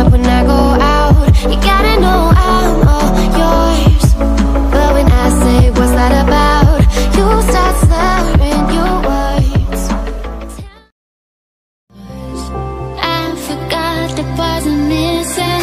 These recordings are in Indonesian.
up when I go out. You gotta know I'm all yours. But when I say what's that about, you start slurring your words. I forgot the parts I'm missing.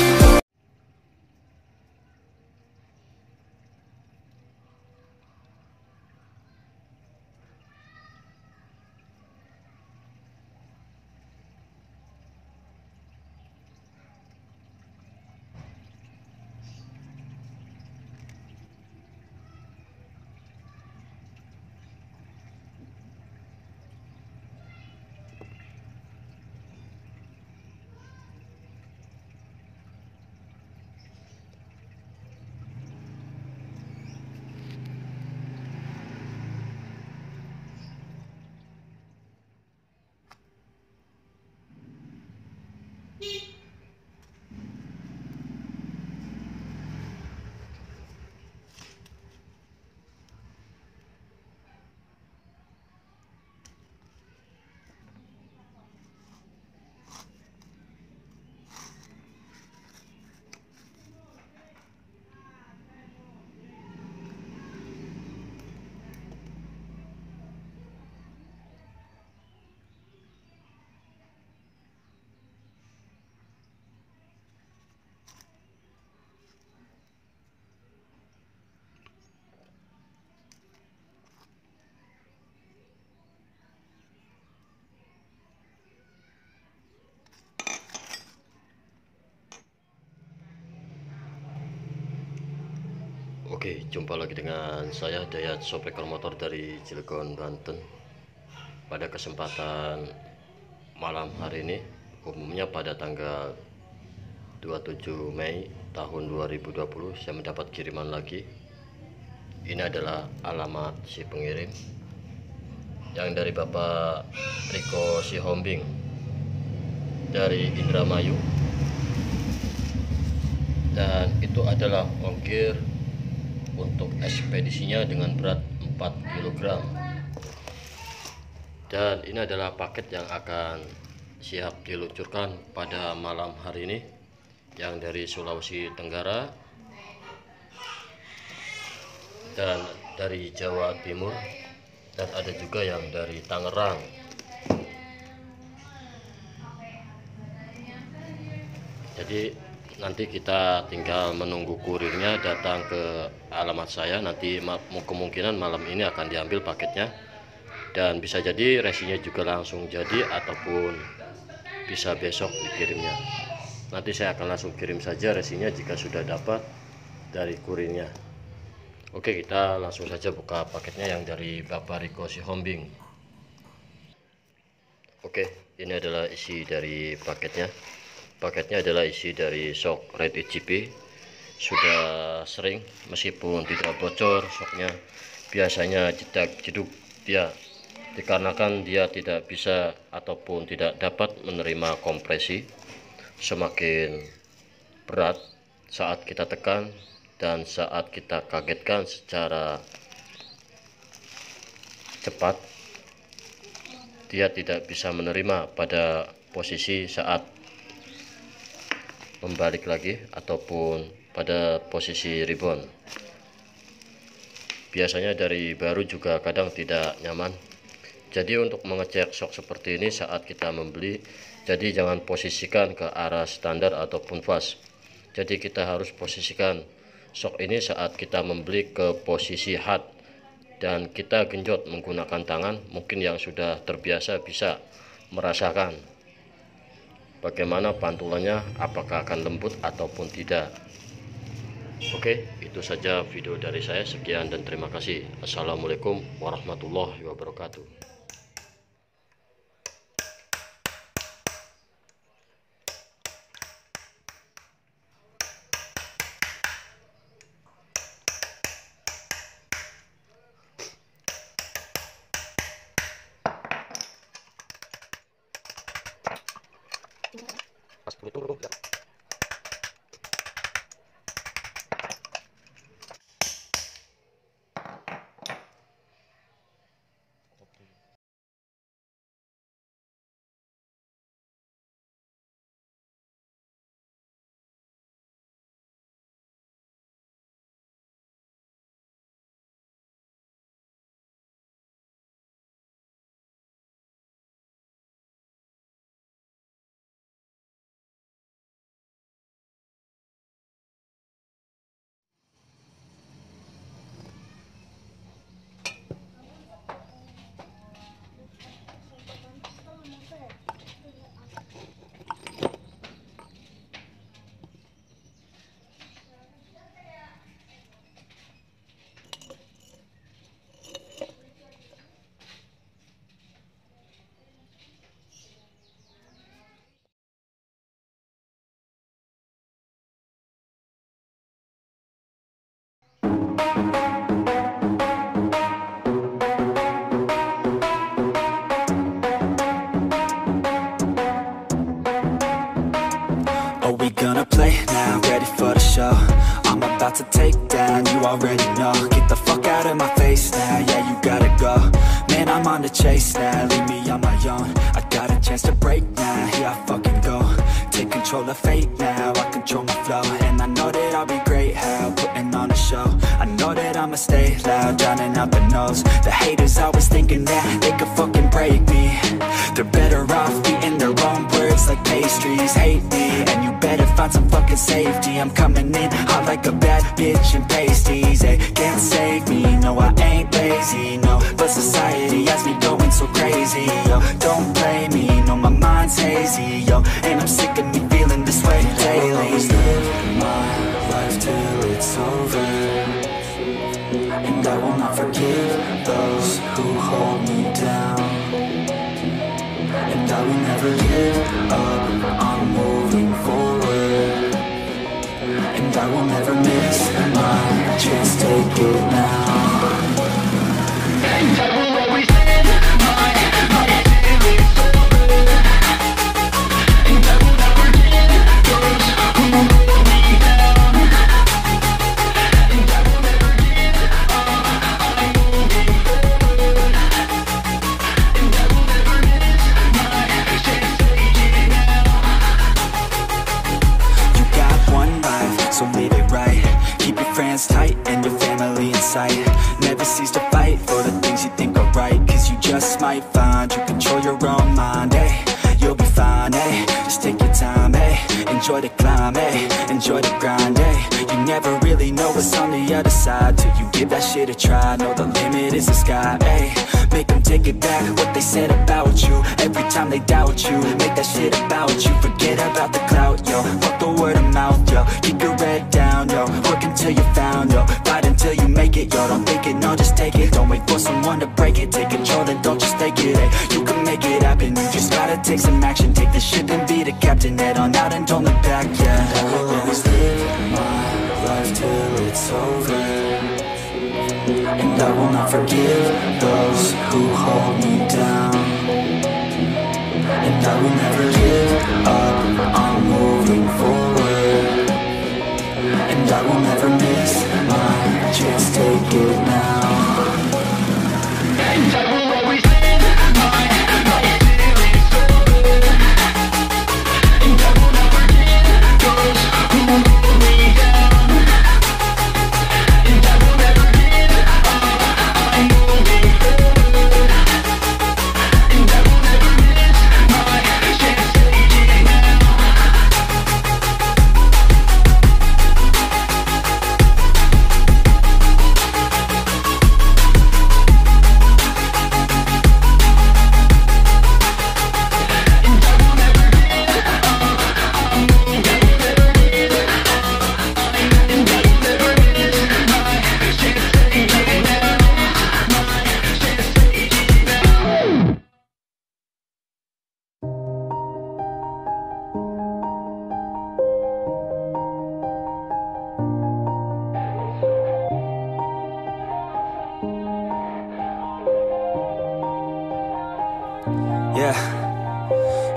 Oke, jumpa lagi dengan saya Dayat Shopmaker Motor dari Cilegon, Banten. Pada kesempatan malam hari ini, umumnya pada tanggal 27 Mei tahun 2020, saya mendapat kiriman lagi. Ini adalah alamat si pengirim yang dari Bapak Riko Sihombing dari Indramayu, dan itu adalah ongkir untuk ekspedisinya dengan berat 4 kg. Dan ini adalah paket yang akan siap diluncurkan pada malam hari ini, yang dari Sulawesi Tenggara dan dari Jawa Timur, dan ada juga yang dari Tangerang. Jadi nanti kita tinggal menunggu kurirnya datang ke alamat saya. Nanti kemungkinan malam ini akan diambil paketnya, dan bisa jadi resinya juga langsung jadi ataupun bisa besok dikirimnya. Nanti saya akan langsung kirim saja resinya jika sudah dapat dari kurirnya. Oke, kita langsung saja buka paketnya yang dari Bapak Riko Sihombing. Oke, ini adalah isi dari paketnya. Paketnya adalah isi dari shock Red GP. Sudah sering, meskipun tidak bocor shocknya, biasanya jedak-jeduk dia, dikarenakan dia tidak bisa ataupun tidak dapat menerima kompresi semakin berat saat kita tekan dan saat kita kagetkan secara cepat. Dia tidak bisa menerima pada posisi saat membalik lagi ataupun pada posisi rebound. Biasanya dari baru juga kadang tidak nyaman. Jadi untuk mengecek shock seperti ini saat kita membeli, jadi jangan posisikan ke arah standar ataupun fast. Jadi kita harus posisikan shock ini saat kita membeli ke posisi hard, dan kita genjot menggunakan tangan. Mungkin yang sudah terbiasa bisa merasakan bagaimana pantulannya, apakah akan lembut ataupun tidak. Oke, itu saja video dari saya. Sekian dan terima kasih. Assalamualaikum warahmatullahi wabarakatuh. Pas tunggu. we gonna play now? Ready for the show? I'm about to take down, you already know. Get the fuck out of my face now, yeah, you gotta go. Man, I'm on the chase now, leave me on my own. I got a chance to break now, here I fucking go. Take control of fate now, I control my flow. And I know that I'll be great, how putting on a show. I know that I'ma stay loud, drowning out the noise. The haters always thinking that they could fucking break me. They're better off eating their own words like pastries. Hate me, and you better find some fucking safety. I'm coming in hot like a bad bitch in pasties. They can't save me, no I ain't lazy, no. But society has me going so crazy, yo. Don't blame me, no my mind's hazy, yo. And I'm sick of me feeling this way daily. I'll always live my life till it's over, and I will not forgive those who hold me down. And I will never give up, I'm moving forward. And I will never miss my chance, take it now. And I will always live my life till it's over, and I will never give those who hold me down. And I will never give up, I'm moving forward. And I will never miss my chance, take it now. You got one life, so live it right. Keep your friends tight and your family in sight. Never cease to fight for the things you think are right, cause you just might find you control your own mind, eh? You'll be fine, eh? Just take your time, eh? Enjoy the climb, eh? Enjoy the grind, eh? You never really know what's on the other side till you give that shit a try. Know the limit is the sky, eh? Make them take it back, what they said about you. Every time they doubt you, make that shit about you. Forget about the clout, yo. Fuck the word of mouth, yo. Keep your head down, yo. Work until you found, yo. Fight until you make it, yo. Don't think it, no, just take it. Don't wait for someone to break it. Take control and don't just take it, eh? You can make it happen, you just gotta take some action. Take the ship and be the captain. Head on out and don't look back, yeah. I will always live my life till it's over, and I will not forgive those who hold me down. And I will never give up, I'm moving forward. And I will never miss my chance, take it now. And I will always live my life till it's over, and I will never give those who hold me down. And I will never give up, I'm moving forward. And I will never miss my chance, take it now. Yeah,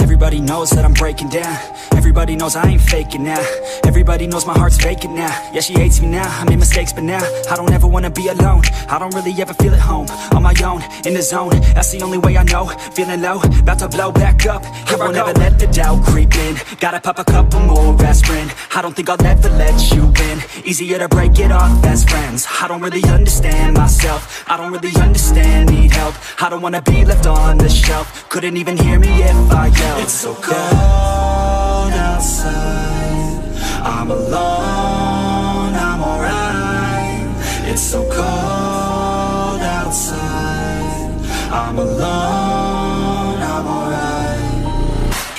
everybody knows that I'm breaking down. Everybody knows I ain't faking now. Everybody knows my heart's vacant now. Yeah, she hates me now, I made mistakes but now I don't ever wanna be alone. I don't really ever feel at home. On my own, in the zone, that's the only way I know. Feeling low, about to blow back up. Here I won't ever let the doubt creep in. Gotta pop a couple more aspirin. I don't think I'll ever let you in. Easier to break it off best friends. I don't really understand myself. I don't really understand, need help. I don't wanna be left on the shelf. Couldn't even hear me if I yelled. It's so cold outside, I'm alone, I'm alright. It's so cold outside, I'm alone, I'm alright.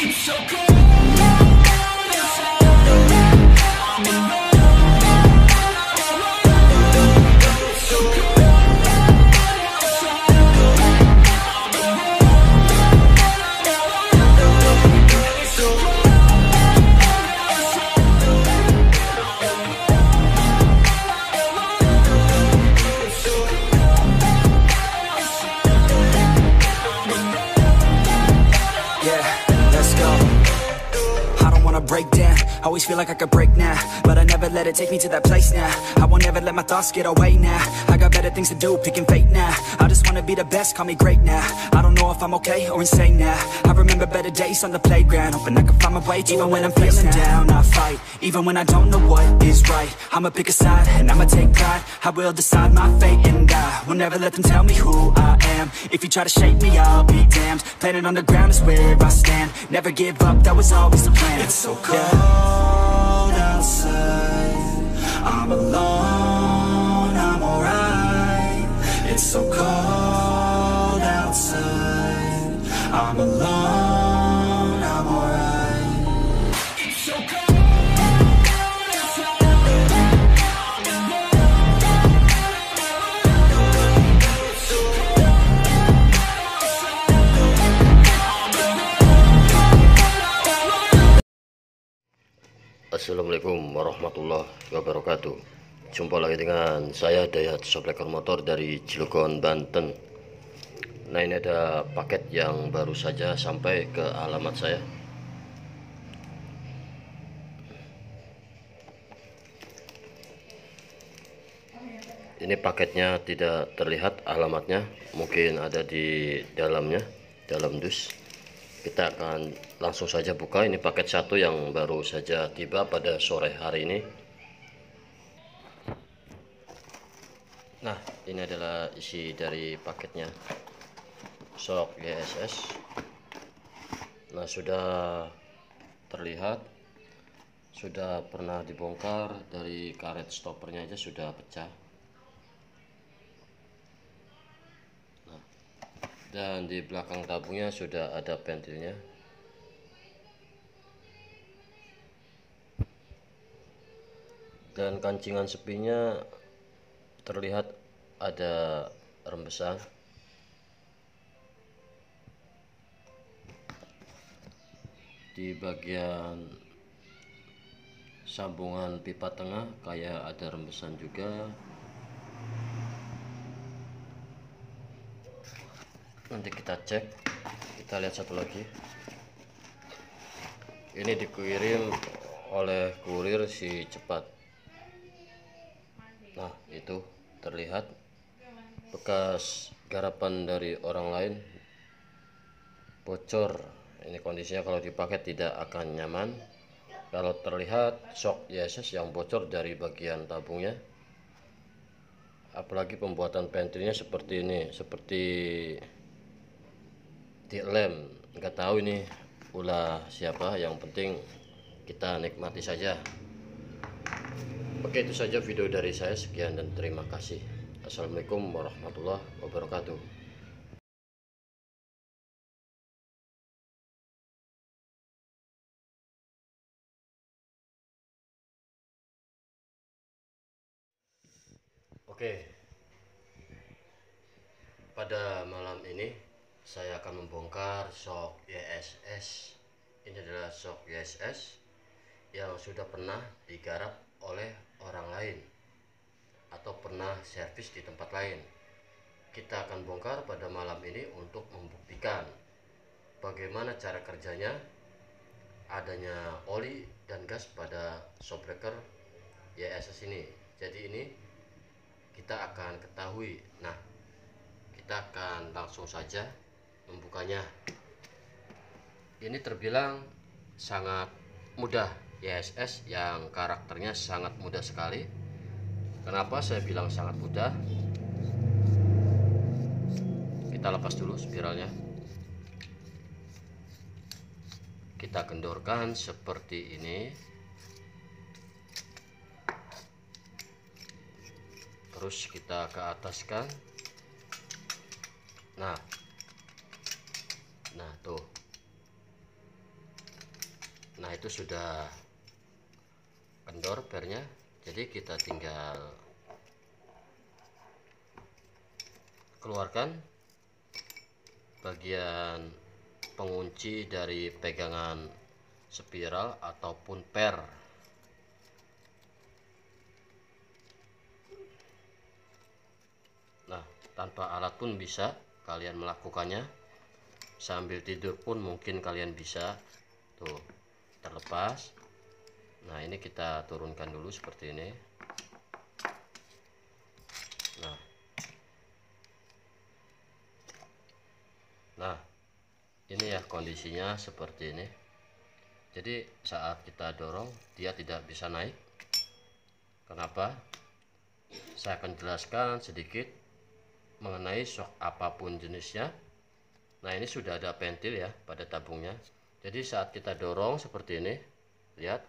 It's so cold. So break down. Always feel like I could break now, but I never let it take me to that place now. I won't ever let my thoughts get away now. I got better things to do, picking fate now. I just wanna be the best, call me great now. I don't know if I'm okay or insane now. I remember better days on the playground, hoping I can find my way to even when I'm feeling down. I fight, even when I don't know what is right. I'ma pick a side, and I'ma take pride. I will decide my fate, and I will never let them tell me who I am. If you try to shape me, I'll be damned. Planet on the ground is where I stand. Never give up, that was always the plan. It's so cold outside, I'm alone, I'm alright. It's so cold outside, I'm alone, I'm alright. It's so cold. Assalamualaikum warahmatullahi wabarakatuh. Jumpa lagi dengan saya Dayat Shopbreaker Motor dari Cilegon, Banten. Nah, ini ada paket yang baru saja sampai ke alamat saya. Ini paketnya tidak terlihat alamatnya, mungkin ada di dalamnya, dalam dus. Kita akan langsung saja buka. Ini paket satu yang baru saja tiba pada sore hari ini. Nah, ini adalah isi dari paketnya. Shock YSS. Nah, sudah terlihat, sudah pernah dibongkar. Dari karet stoppernya aja sudah pecah. Dan di belakang tabungnya sudah ada pentilnya. Dan kancingan sepinya terlihat ada rembesan. Di bagian sambungan pipa tengah kayak ada rembesan juga. Nanti kita cek, kita lihat satu lagi. Ini dikirim oleh kurir si cepat. Nah, itu terlihat bekas garapan dari orang lain bocor. Ini kondisinya kalau dipakai tidak akan nyaman. Kalau terlihat shock YSS yang bocor dari bagian tabungnya. Apalagi pembuatan pentilnya seperti ini, seperti di lem. Nggak tahu ini ulah siapa, yang penting kita nikmati saja. Oke, itu saja video dari saya. Sekian dan terima kasih. Assalamualaikum warahmatullahi wabarakatuh. Oke, pada malam ini saya akan membongkar shock YSS. Ini adalah shock YSS yang sudah pernah digarap oleh orang lain atau pernah servis di tempat lain. Kita akan bongkar pada malam ini untuk membuktikan bagaimana cara kerjanya, adanya oli dan gas pada shockbreaker YSS ini. Jadi ini kita akan ketahui. Nah, kita akan langsung saja membukanya. Ini terbilang sangat mudah, YSS yang karakternya sangat mudah sekali. Kenapa saya bilang sangat mudah? Kita lepas dulu spiralnya. Kita kendorkan seperti ini. Terus kita ke ataskan. Nah tuh. Nah, itu sudah kendor pernya. Jadi kita tinggal keluarkan bagian pengunci dari pegangan spiral ataupun per. Nah, tanpa alat pun bisa kalian melakukannya. Sambil tidur pun mungkin kalian bisa. Tuh, terlepas. Nah, ini kita turunkan dulu seperti ini. Nah, ini ya kondisinya seperti ini. Jadi saat kita dorong dia tidak bisa naik. Kenapa? Saya akan jelaskan sedikit mengenai shock apapun jenisnya. Nah, ini sudah ada pentil ya pada tabungnya. Jadi saat kita dorong seperti ini, lihat.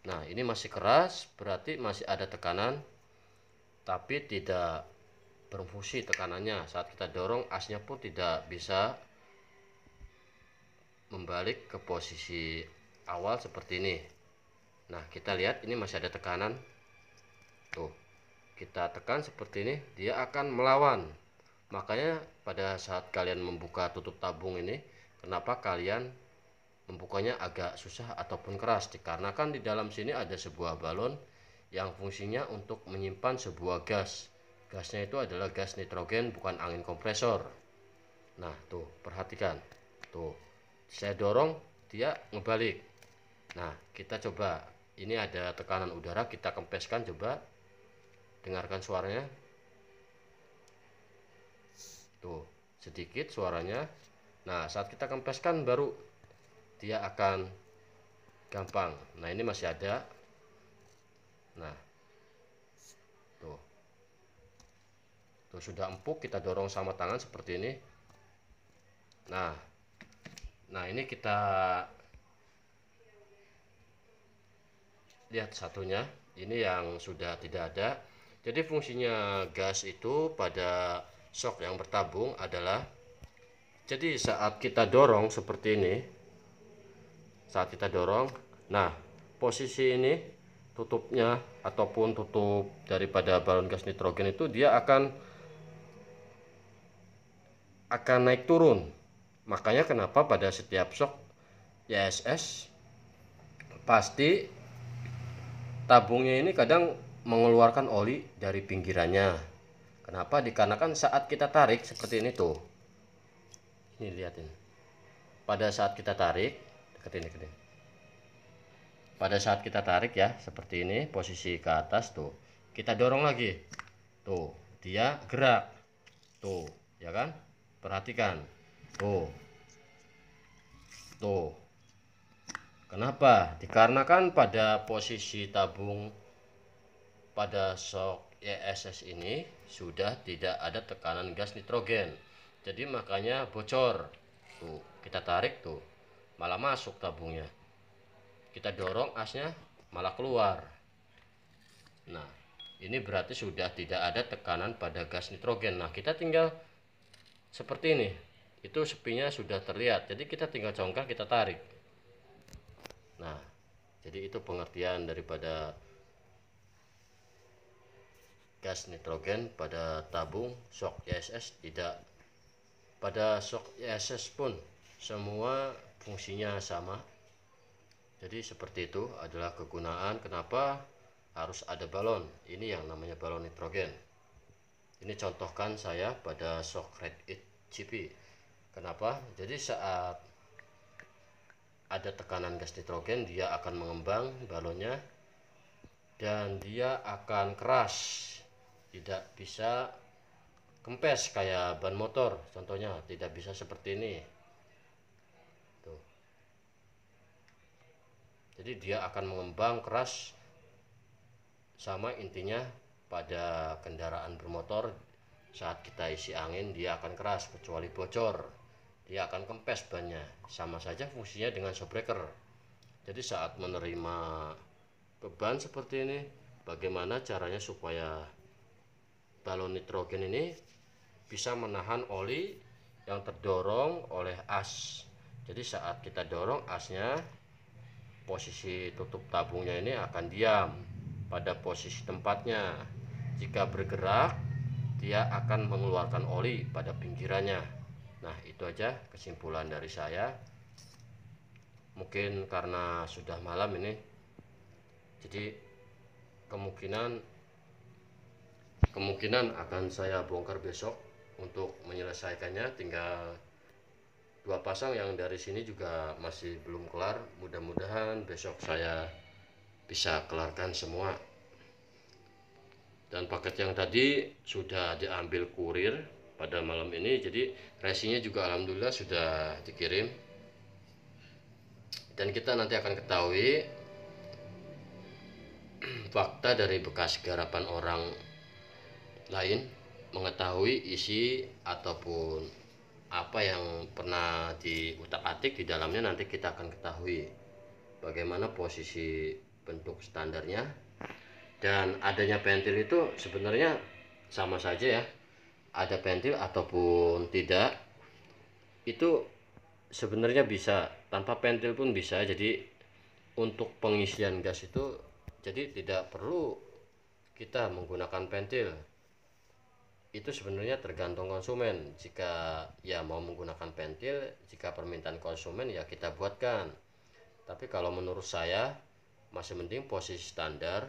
Nah, ini masih keras, berarti masih ada tekanan, tapi tidak berfungsi tekanannya. Saat kita dorong, asnya pun tidak bisa membalik ke posisi awal seperti ini. Nah, kita lihat ini masih ada tekanan. Tuh, kita tekan seperti ini, dia akan melawan. Makanya pada saat kalian membuka tutup tabung ini, kenapa kalian membukanya agak susah ataupun keras? Dikarenakan di dalam sini ada sebuah balon yang fungsinya untuk menyimpan sebuah gas. Gasnya itu adalah gas nitrogen, bukan angin kompresor. Nah, tuh perhatikan. Tuh, saya dorong dia ngebalik. Nah, kita coba. Ini ada tekanan udara, kita kempeskan, coba dengarkan suaranya. Tuh, sedikit suaranya. Nah, saat kita kempeskan baru dia akan gampang. Nah, ini masih ada. Nah, tuh sudah empuk, kita dorong sama tangan seperti ini. Nah, ini kita lihat satunya. Ini yang sudah tidak ada. Jadi fungsinya gas itu pada shock yang bertabung adalah, jadi saat kita dorong seperti ini, saat kita dorong, nah posisi ini tutupnya ataupun tutup daripada balon gas nitrogen itu dia akan naik turun. Makanya kenapa pada setiap shock YSS pasti tabungnya ini kadang mengeluarkan oli dari pinggirannya. Kenapa? Dikarenakan saat kita tarik seperti ini tuh. Ini lihatin. Pada saat kita tarik, deketin. Pada saat kita tarik ya, seperti ini posisi ke atas tuh. Kita dorong lagi. Tuh, dia gerak. Tuh, ya kan? Perhatikan. Tuh. Kenapa? Dikarenakan pada posisi tabung pada shock YSS ini sudah tidak ada tekanan gas nitrogen. Jadi makanya bocor. Tuh, kita tarik tuh, malah masuk tabungnya. Kita dorong asnya malah keluar. Nah, ini berarti sudah tidak ada tekanan pada gas nitrogen. Nah, kita tinggal seperti ini. Itu sepinya sudah terlihat. Jadi kita tinggal congkak, kita tarik. Nah, jadi itu pengertian daripada gas nitrogen pada tabung shock YSS. Tidak pada shock YSS pun semua fungsinya sama. Jadi seperti itu adalah kegunaan kenapa harus ada balon. Ini yang namanya balon nitrogen. Ini contohkan saya pada shock Red GP. Kenapa? Jadi saat ada tekanan gas nitrogen, dia akan mengembang balonnya dan dia akan keras, tidak bisa kempes kayak ban motor. Contohnya tidak bisa seperti ini. Tuh. Jadi dia akan mengembang keras, sama intinya pada kendaraan bermotor saat kita isi angin dia akan keras, kecuali bocor dia akan kempes bannya. Sama saja fungsinya dengan shockbreaker. Jadi saat menerima beban seperti ini, bagaimana caranya supaya balon nitrogen ini bisa menahan oli yang terdorong oleh as. Jadi saat kita dorong asnya, posisi tutup tabungnya ini akan diam pada posisi tempatnya. Jika bergerak, dia akan mengeluarkan oli pada pinggirannya. Nah, itu aja kesimpulan dari saya. Mungkin karena sudah malam ini, jadi kemungkinan akan saya bongkar besok untuk menyelesaikannya. Tinggal 2 pasang yang dari sini juga masih belum kelar. Mudah-mudahan besok saya bisa kelarkan semua. Dan paket yang tadi sudah diambil kurir pada malam ini, jadi resinya juga alhamdulillah sudah dikirim. Dan kita nanti akan ketahui fakta dari bekas garapan orang lain, mengetahui isi ataupun apa yang pernah diutak-atik di dalamnya. Nanti kita akan ketahui bagaimana posisi bentuk standarnya. Dan adanya pentil itu sebenarnya sama saja ya, ada pentil ataupun tidak, itu sebenarnya bisa, tanpa pentil pun bisa. Jadi untuk pengisian gas itu jadi tidak perlu kita menggunakan pentil. Itu sebenarnya tergantung konsumen. Jika ya mau menggunakan pentil, jika permintaan konsumen ya kita buatkan. Tapi kalau menurut saya masih mending posisi standar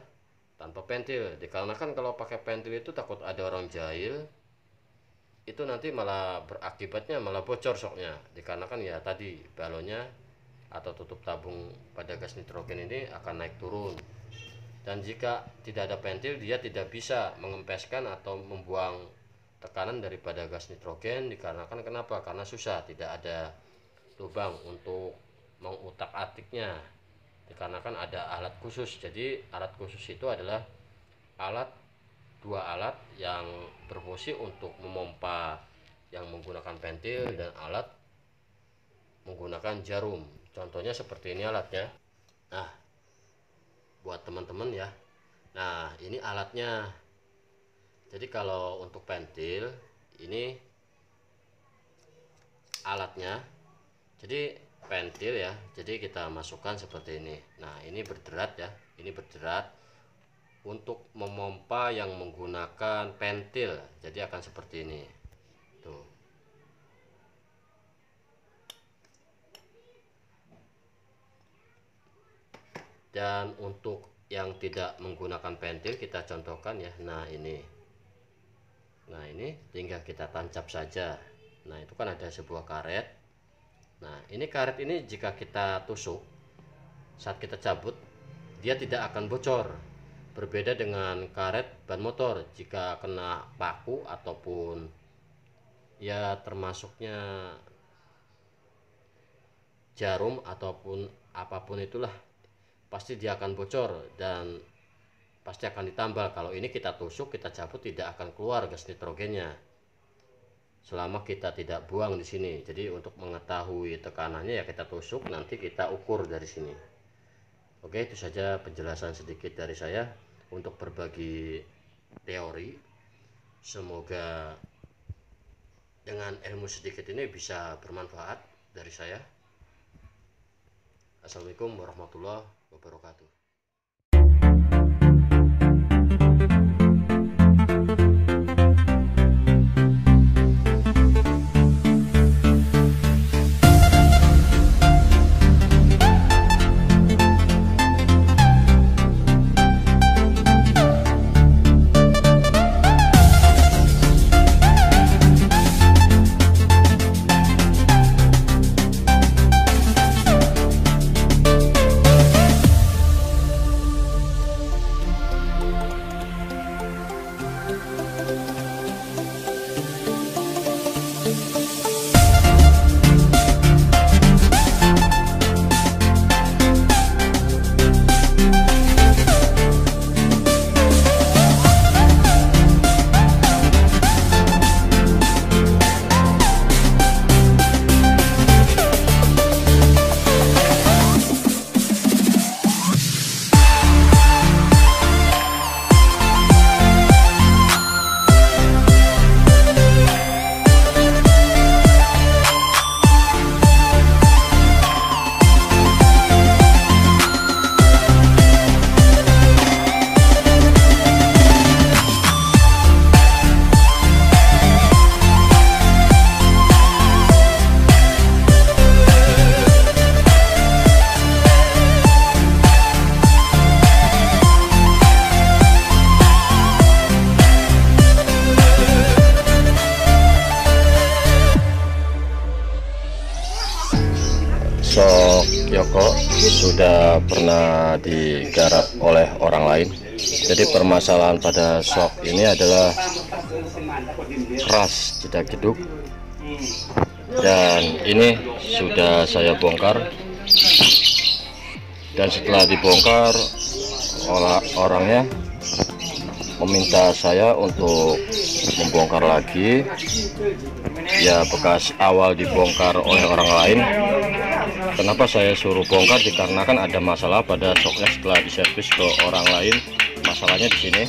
tanpa pentil. Dikarenakan kalau pakai pentil itu takut ada orang jahil, itu nanti malah berakibatnya malah bocor soknya. Dikarenakan ya tadi balonnya atau tutup tabung pada gas nitrogen ini akan naik turun. Dan jika tidak ada pentil, dia tidak bisa mengempeskan atau membuang tekanan daripada gas nitrogen. Dikarenakan kenapa? Karena susah, tidak ada lubang untuk mengutak-atiknya. Dikarenakan ada alat khusus. Jadi alat khusus itu adalah dua alat yang berfungsi untuk memompa yang menggunakan pentil dan alat menggunakan jarum. Contohnya seperti ini alatnya. Nah, buat teman-teman ya, nah ini alatnya. Jadi kalau untuk pentil ini alatnya, jadi pentil ya, jadi kita masukkan seperti ini. Nah ini berderat ya, ini berderat untuk memompa yang menggunakan pentil. Jadi akan seperti ini tuh. Dan untuk yang tidak menggunakan pentil kita contohkan ya. Nah ini tinggal kita tancap saja. Nah itu kan ada sebuah karet. Nah ini karet ini jika kita tusuk saat kita cabut, dia tidak akan bocor. Berbeda dengan karet ban motor, jika kena paku ataupun ya termasuknya jarum ataupun apapun itulah, pasti dia akan bocor dan pasti akan ditambal. Kalau ini kita tusuk, kita cabut, tidak akan keluar gas nitrogennya selama kita tidak buang di sini. Jadi untuk mengetahui tekanannya ya kita tusuk, nanti kita ukur dari sini. Oke, itu saja penjelasan sedikit dari saya untuk berbagi teori. Semoga dengan ilmu sedikit ini bisa bermanfaat dari saya. Assalamualaikum warahmatullahi wabarakatuh. juga pernah digarap oleh orang lain. Jadi permasalahan pada shock ini adalah keras, tidak jeduk. Dan ini sudah saya bongkar, dan setelah dibongkar orangnya meminta saya untuk membongkar lagi. Ya, bekas awal dibongkar oleh orang lain. Kenapa saya suruh bongkar? Dikarenakan ada masalah pada shocknya setelah diservis ke orang lain. Masalahnya di sini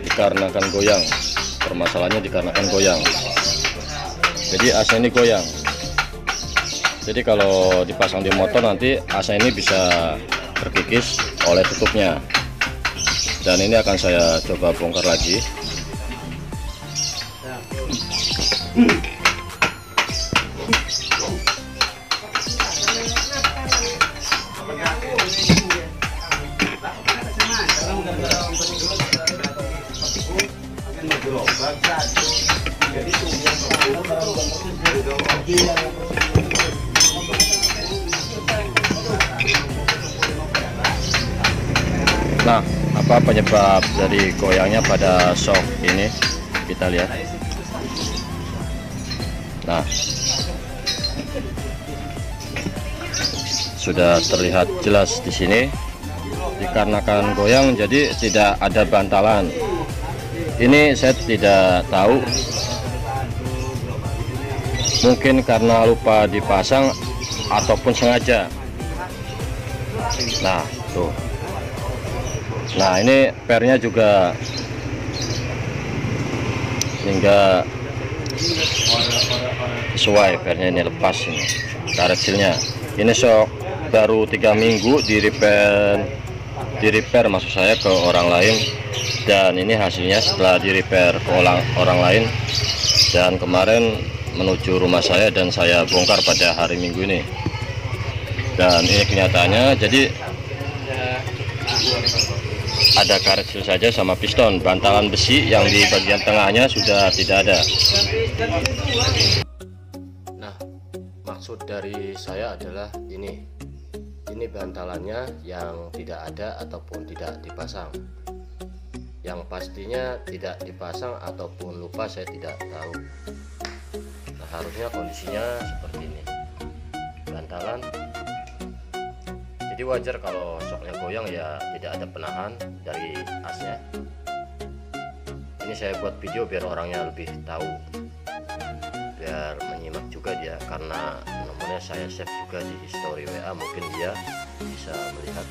dikarenakan goyang. Permasalahannya dikarenakan goyang. Jadi AC ini goyang. Jadi kalau dipasang di motor nanti AC ini bisa terkikis oleh tutupnya. Dan ini akan saya coba bongkar lagi. Nah, apa penyebab dari goyangnya pada shock ini? Kita lihat. Nah, sudah terlihat jelas di sini. Dikarenakan goyang, jadi tidak ada bantalan. Ini saya tidak tahu. Mungkin karena lupa dipasang ataupun sengaja. Nah, tuh. Nah, ini pernya juga hingga sesuai, pernya ini lepas ini karet silnya. Ini shock baru 3 minggu di repair maksud saya ke orang lain, dan ini hasilnya setelah di repair ke orang lain dan kemarin menuju rumah saya dan saya bongkar pada hari Minggu ini. Dan ini kenyataannya, jadi ada karet sil saja sama piston. Bantalan besi yang di bagian tengahnya sudah tidak ada. Nah, maksud dari saya adalah ini bantalannya yang tidak ada ataupun tidak dipasang. Yang pastinya tidak dipasang ataupun lupa saya tidak tahu. Nah, harusnya kondisinya seperti ini. Bantalan. Jadi wajar kalau shocknya goyang, ya tidak ada penahan dari asnya. Ini saya buat video biar orangnya lebih tahu, biar menyimak juga dia, karena nomornya saya save juga di story WA, mungkin dia bisa melihat.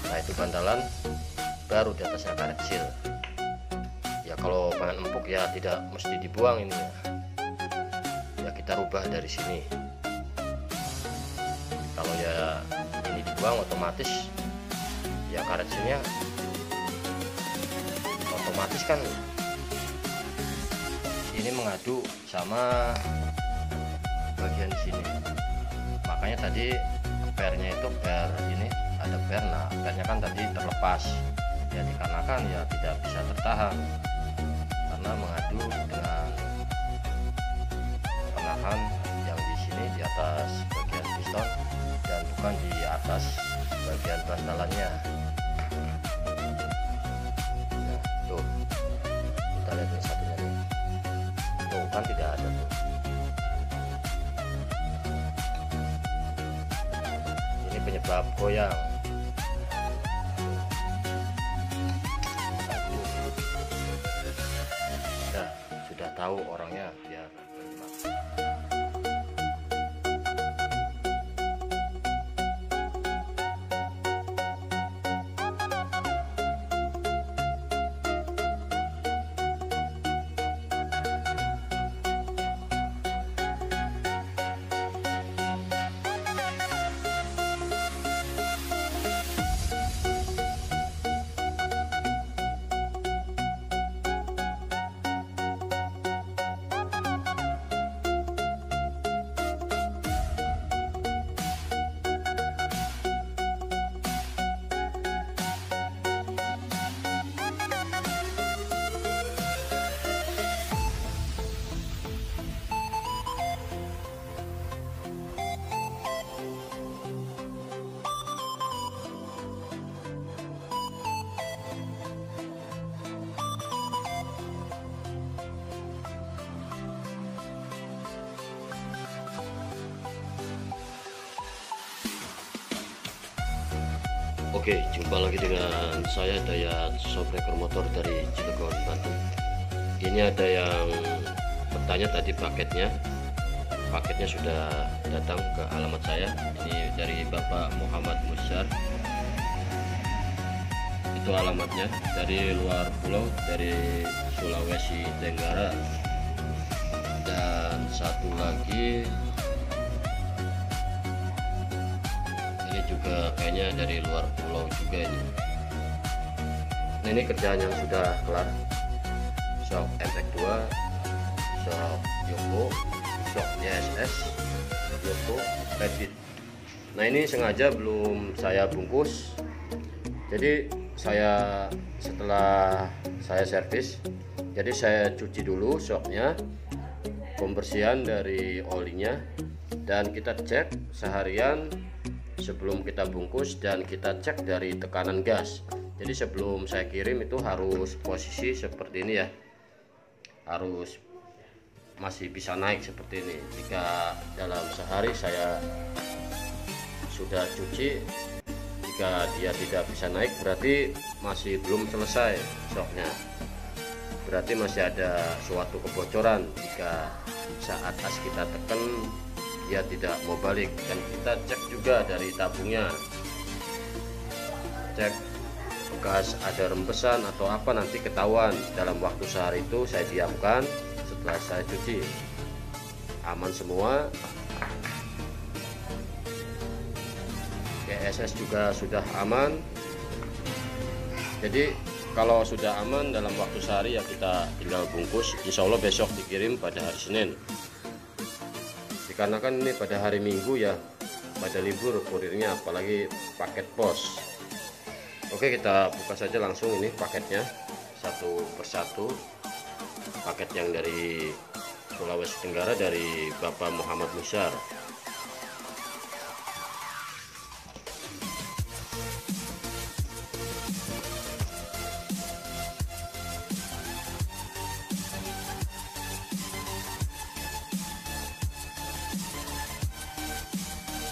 Nah, itu bantalan, baru di atasnya karet sil. Ya kalau pengen empuk ya tidak mesti dibuang ini ya, kita rubah dari sini. Kalau ya ini dibuang otomatis ya karet silnya otomatis kan ini mengadu sama bagian di sini. Makanya tadi pernya itu per ini ada per, nah pernya kan tadi terlepas ya, dikarenakan ya tidak bisa tertahan karena mengadu dengan penahan yang di sini di atas bagian piston dan bukan di atas bagian bantalannya. Nah, tuh kita lihat nih satunya nih, tuh kan tidak ada tuh. Ini penyebab goyang. Nah, sudah tahu orangnya ya. Oke, jumpa lagi dengan saya Dayat Shopbreaker Motor dari Cilegon, Banten. Ini ada yang bertanya tadi paketnya sudah datang ke alamat saya. Ini dari Bapak Muhammad Musyar. Itu alamatnya dari luar pulau, dari Sulawesi Tenggara. Dan satu lagi ini juga kayaknya dari luar pulau juga ini. Nah, ini kerjaan yang sudah kelar. Shock MX2, shock Yoko, shock YSS, Yoko, Reddit. Nah, ini sengaja belum saya bungkus. Jadi setelah saya servis, jadi saya cuci dulu shocknya, pembersihan dari olinya, dan kita cek seharian sebelum kita bungkus, dan kita cek dari tekanan gas. Jadi sebelum saya kirim itu harus posisi seperti ini ya, harus masih bisa naik seperti ini. Jika dalam sehari saya sudah cuci, jika dia tidak bisa naik berarti masih belum selesai shocknya, berarti masih ada suatu kebocoran. Jika saat as kita tekan dia tidak mau balik, dan kita cek juga dari tabungnya, cek bekas ada rembesan atau apa, nanti ketahuan. Dalam waktu sehari itu saya diamkan, setelah saya cuci aman semua. YSS juga sudah aman. Jadi kalau sudah aman dalam waktu sehari ya kita tinggal bungkus, insya Allah besok dikirim pada hari Senin. Dikarenakan ini pada hari Minggu ya, pada libur kurirnya, apalagi paket pos. Oke, kita buka saja langsung ini paketnya satu persatu. Paket yang dari Sulawesi Tenggara dari Bapak Muhammad Musyar.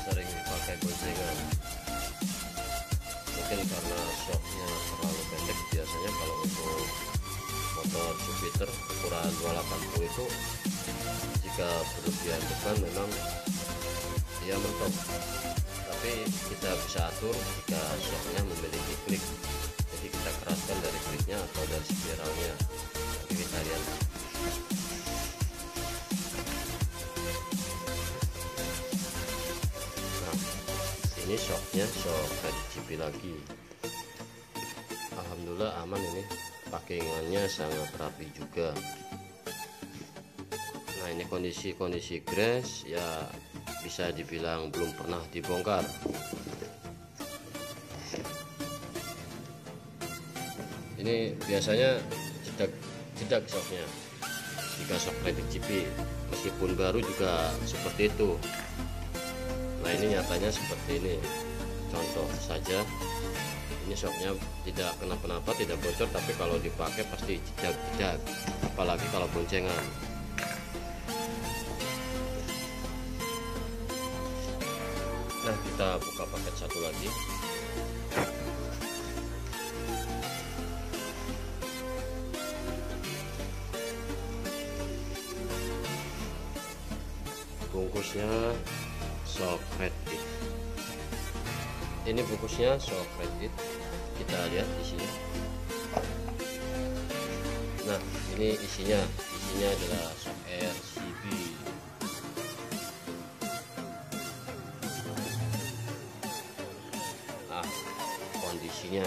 Sering dipakai boncengan, mungkin karena shocknya terlalu pendek. Biasanya kalau untuk motor Jupiter ukuran 280 itu jika berlebihan beban memang dia mentok, tapi kita bisa atur jika shocknya memiliki klik. Jadi kita keraskan dari kliknya atau dari spiralnya. Jadi kita lihat. Ini shocknya shock GP lagi. Alhamdulillah aman, ini packingannya sangat rapi juga. Nah, ini kondisi grass ya, bisa dibilang belum pernah dibongkar. Ini biasanya jedak shocknya jika shock Redic GP, meskipun baru juga seperti itu. Nah, ini nyatanya seperti ini, contoh saja. Ini shocknya tidak kenapa-napa, tidak bocor, tapi kalau dipakai pasti jedak-jedak, apalagi kalau boncengan. Nah, kita buka paket satu lagi. Bungkusnya shock Reddit. Ini bungkusnya shock Reddit. Kita lihat isinya. Nah, ini isinya adalah shock RCB. Nah, kondisinya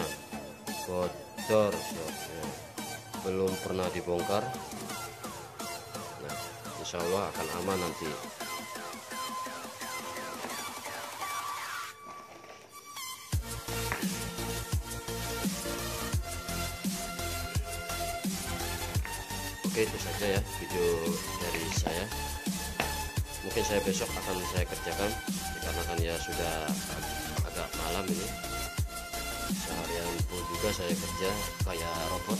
bocor shocknya, belum pernah dibongkar. Nah, insya Allah akan aman nanti. Oke, itu saja ya video dari saya. Mungkin saya besok akan saya kerjakan, dikarenakan ya sudah agak malam ini. Seharian pun juga saya kerja kayak robot.